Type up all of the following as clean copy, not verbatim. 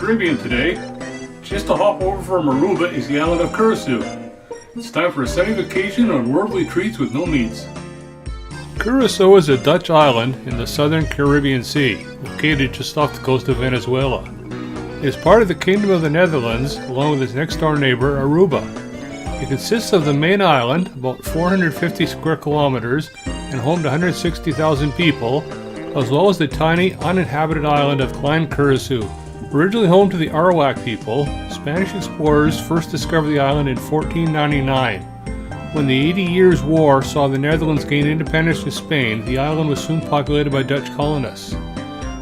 Caribbean today. Just a hop over from Aruba is the island of Curaçao. It's time for a sunny vacation on worldly treats with no meats. Curaçao is a Dutch island in the southern Caribbean Sea, located just off the coast of Venezuela. It is part of the Kingdom of the Netherlands, along with its next door neighbor, Aruba. It consists of the main island, about 450 square kilometers, and home to 160,000 people, as well as the tiny, uninhabited island of Klein Curaçao. Originally home to the Arawak people, Spanish explorers first discovered the island in 1499. When the 80 Years' War saw the Netherlands gain independence from Spain, the island was soon populated by Dutch colonists.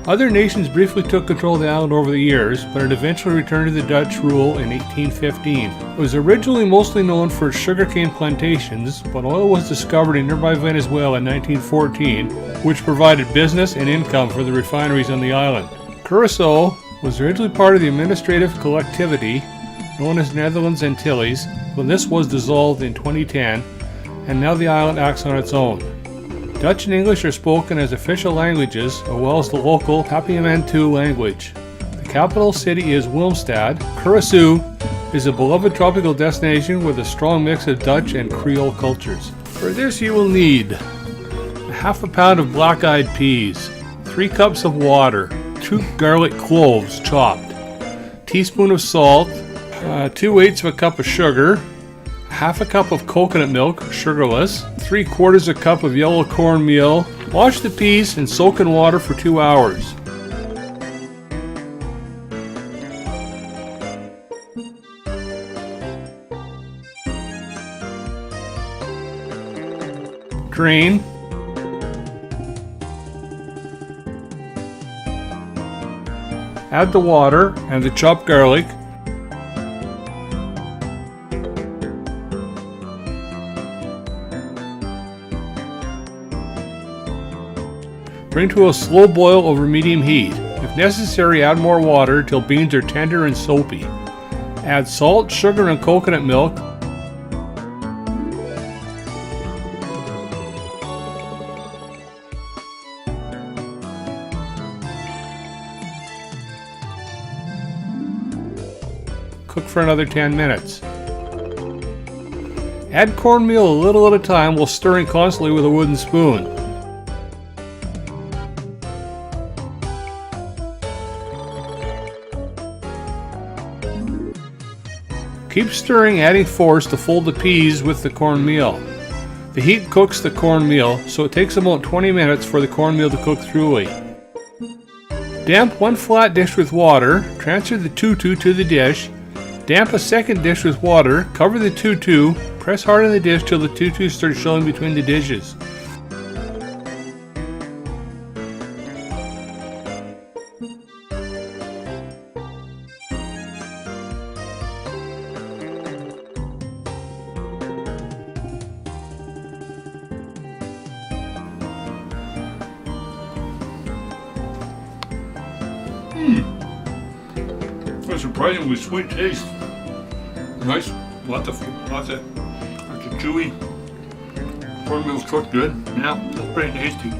Other nations briefly took control of the island over the years, but it eventually returned to the Dutch rule in 1815. It was originally mostly known for its sugarcane plantations, but oil was discovered in nearby Venezuela in 1914, which provided business and income for the refineries on the island. Curaçao was originally part of the administrative collectivity known as Netherlands Antilles, but this was dissolved in 2010, and now the island acts on its own. Dutch and English are spoken as official languages, as well as the local Papiamentu language. The capital city is Willemstad. Curaçao is a beloved tropical destination with a strong mix of Dutch and Creole cultures. For this you will need half a pound of black-eyed peas, 3 cups of water, 2 garlic cloves chopped, teaspoon of salt, 2/8 of a cup of sugar, half a cup of coconut milk, sugarless, 3/4 a cup of yellow cornmeal. Wash the peas and soak in water for 2 hours. Drain. Add the water and the chopped garlic. Bring to a slow boil over medium heat. If necessary, add more water till beans are tender and soapy. Add salt, sugar, and coconut milk. Cook for another 10 minutes. Add cornmeal a little at a time while stirring constantly with a wooden spoon. Keep stirring, adding force to fold the peas with the cornmeal. The heat cooks the cornmeal, so it takes about 20 minutes for the cornmeal to cook thoroughly. Damp 1 flat dish with water, transfer the tutu to the dish. Damp a second dish with water, cover the tutu, press hard on the dish till the tutu starts showing between the dishes. It's a surprisingly sweet taste. Nice, lots of chewy. Cornmeal's cooked good. Yeah, that's pretty tasty.